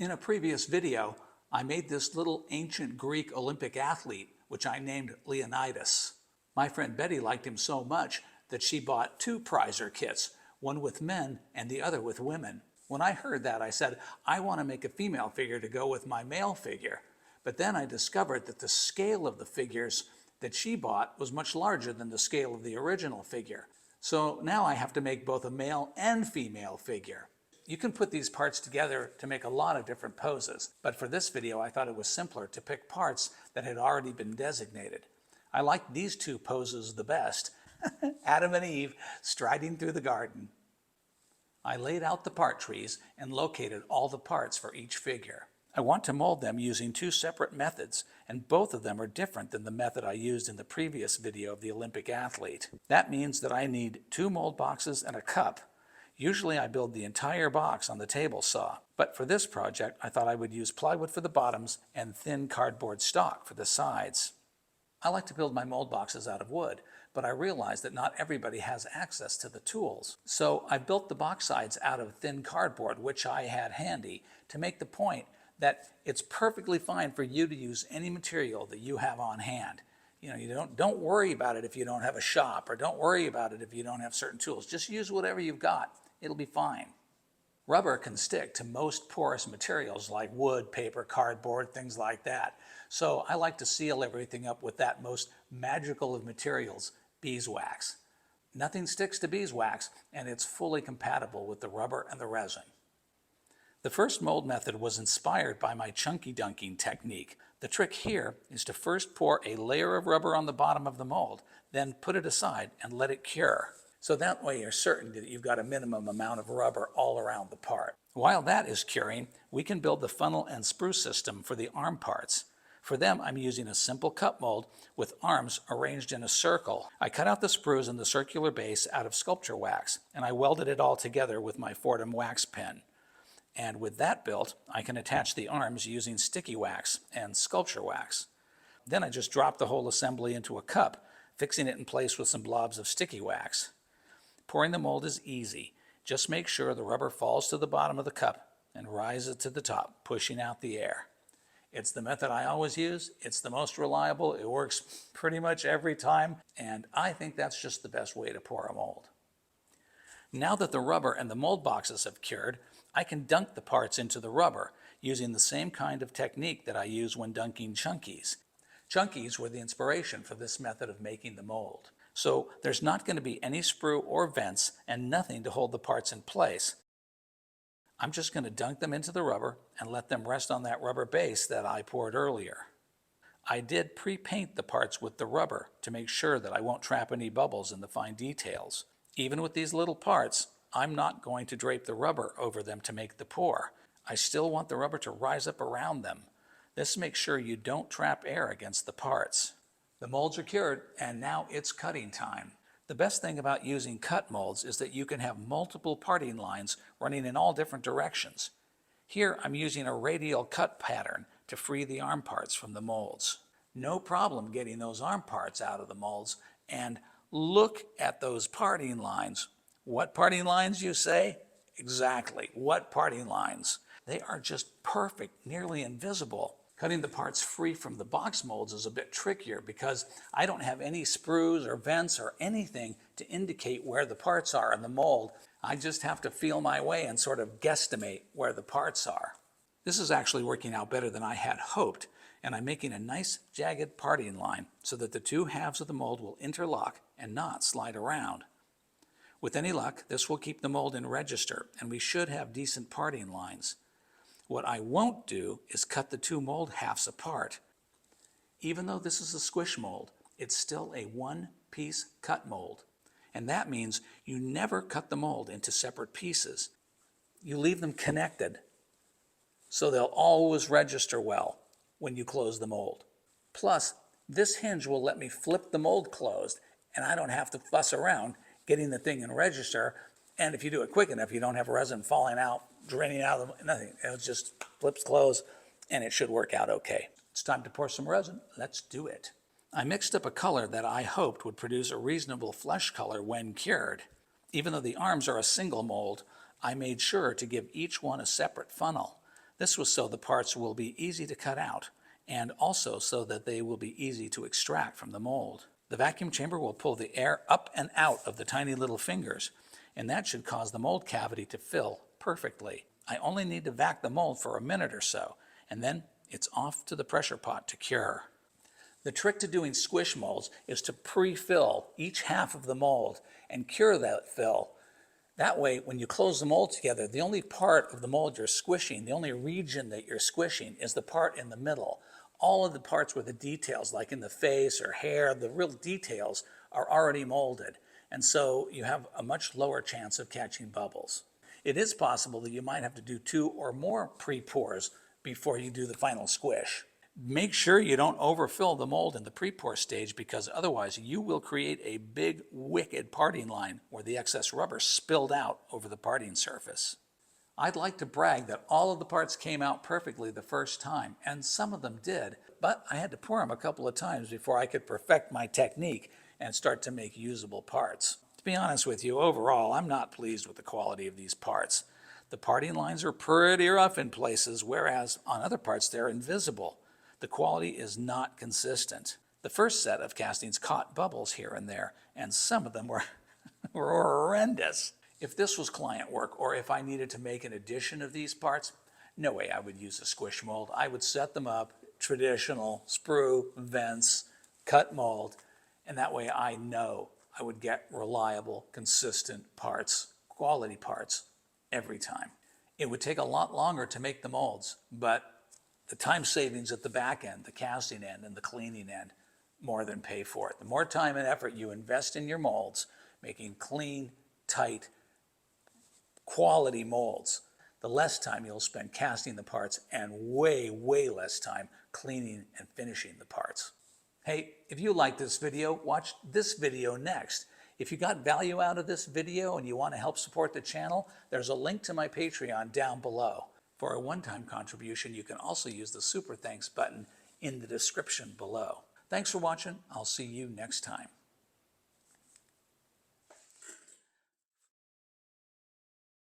In a previous video, I made this little ancient Greek Olympic athlete, which I named Leonidas. My friend Betty liked him so much that she bought two Preiser kits, one with men and the other with women. When I heard that, I said, I want to make a female figure to go with my male figure. But then I discovered that the scale of the figures that she bought was much larger than the scale of the original figure. So now I have to make both a male and female figure. You can put these parts together to make a lot of different poses, but for this video I thought it was simpler to pick parts that had already been designated. I like these two poses the best. Adam and Eve striding through the garden. I laid out the part trees and located all the parts for each figure. I want to mold them using two separate methods, and both of them are different than the method I used in the previous video of the Olympic athlete. That means that I need two mold boxes and a cup. Usually I build the entire box on the table saw, but for this project I thought I would use plywood for the bottoms and thin cardboard stock for the sides. I like to build my mold boxes out of wood, but I realized that not everybody has access to the tools. So I built the box sides out of thin cardboard, which I had handy, to make the point that it's perfectly fine for you to use any material that you have on hand. You don't worry about it if you don't have a shop, or don't worry about it if you don't have certain tools. Just use whatever you've got. It'll be fine. Rubber can stick to most porous materials like wood, paper, cardboard, things like that. So I like to seal everything up with that most magical of materials, beeswax. Nothing sticks to beeswax, and it's fully compatible with the rubber and the resin. The first mold method was inspired by my chunky dunking technique. The trick here is to first pour a layer of rubber on the bottom of the mold, then put it aside and let it cure. So that way you're certain that you've got a minimum amount of rubber all around the part. While that is curing, we can build the funnel and sprue system for the arm parts. For them, I'm using a simple cup mold with arms arranged in a circle. I cut out the sprues and the circular base out of sculpture wax, and I welded it all together with my Fordham wax pen. And with that built, I can attach the arms using sticky wax and sculpture wax. Then I just drop the whole assembly into a cup, fixing it in place with some blobs of sticky wax. Pouring the mold is easy. Just make sure the rubber falls to the bottom of the cup and rises to the top, pushing out the air. It's the method I always use. It's the most reliable. It works pretty much every time, and I think that's just the best way to pour a mold. Now that the rubber and the mold boxes have cured, I can dunk the parts into the rubber using the same kind of technique that I use when dunking chunkies. Chunkies were the inspiration for this method of making the mold. So there's not going to be any sprue or vents and nothing to hold the parts in place. I'm just going to dunk them into the rubber and let them rest on that rubber base that I poured earlier. I did pre-paint the parts with the rubber to make sure that I won't trap any bubbles in the fine details. Even with these little parts, I'm not going to drape the rubber over them to make the pour. I still want the rubber to rise up around them. This makes sure you don't trap air against the parts. The molds are cured, and now it's cutting time. The best thing about using cut molds is that you can have multiple parting lines running in all different directions. Here I'm using a radial cut pattern to free the arm parts from the molds. No problem getting those arm parts out of the molds, and look at those parting lines. What parting lines, you say? Exactly, what parting lines? They are just perfect, nearly invisible. Cutting the parts free from the box molds is a bit trickier because I don't have any sprues or vents or anything to indicate where the parts are in the mold. I just have to feel my way and sort of guesstimate where the parts are. This is actually working out better than I had hoped, and I'm making a nice jagged parting line so that the two halves of the mold will interlock and not slide around. With any luck, this will keep the mold in register, and we should have decent parting lines. What I won't do is cut the two mold halves apart. Even though this is a squish mold, it's still a one-piece cut mold. And that means you never cut the mold into separate pieces. You leave them connected so they'll always register well when you close the mold. Plus, this hinge will let me flip the mold closed, and I don't have to fuss around getting the thing in register. And if you do it quick enough, you don't have resin falling out, draining out of nothing. It just flips closed, and it should work out okay. It's time to pour some resin. Let's do it. I mixed up a color that I hoped would produce a reasonable flesh color when cured. Even though the arms are a single mold, I made sure to give each one a separate funnel. This was so the parts will be easy to cut out, and also so that they will be easy to extract from the mold. The vacuum chamber will pull the air up and out of the tiny little fingers, and that should cause the mold cavity to fill perfectly. I only need to vac the mold for a minute or so, and then it's off to the pressure pot to cure. The trick to doing squish molds is to pre-fill each half of the mold and cure that fill. That way, when you close the mold together, the only part of the mold you're squishing, the only region that you're squishing is the part in the middle. All of the parts with the details, like in the face or hair, the real details are already molded. And so you have a much lower chance of catching bubbles. It is possible that you might have to do 2 or more pre-pours before you do the final squish. Make sure you don't overfill the mold in the pre-pour stage, because otherwise you will create a big, wicked parting line where the excess rubber spilled out over the parting surface. I'd like to brag that all of the parts came out perfectly the first time, and some of them did, but I had to pour them a couple of times before I could perfect my technique and start to make usable parts. To be honest with you, overall, I'm not pleased with the quality of these parts. The parting lines are pretty rough in places, whereas on other parts they're invisible. The quality is not consistent. The first set of castings caught bubbles here and there, and some of them were horrendous. If this was client work, or if I needed to make an addition of these parts, no way I would use a squish mold. I would set them up, traditional, sprue, vents, cut mold, and that way I know I would get reliable, consistent parts, quality parts, every time. It would take a lot longer to make the molds, but the time savings at the back end, the casting end and the cleaning end, more than pay for it. The more time and effort you invest in your molds, making clean, tight, quality molds, the less time you'll spend casting the parts, and way, way less time cleaning and finishing the parts. Hey, if you like this video, watch this video next. If you got value out of this video and you want to help support the channel, there's a link to my Patreon down below. For a one-time contribution, you can also use the Super Thanks button in the description below. Thanks for watching. I'll see you next time.